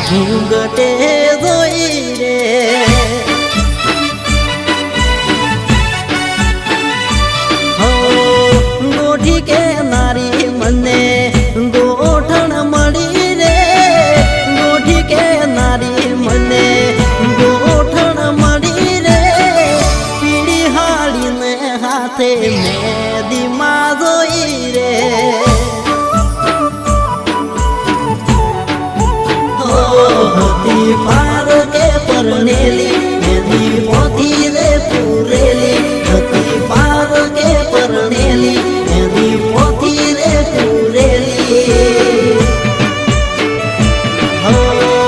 ઘૂંઘટે જોઈ રે હો ગોઠી કે નારી મને ગોઠણ મળી રે ગોઠી કે નારી મને ગોઠણ મળી રે પીળી હાડીને હાથે મેદીમાં જોઈ રે હતી પાર કે પરને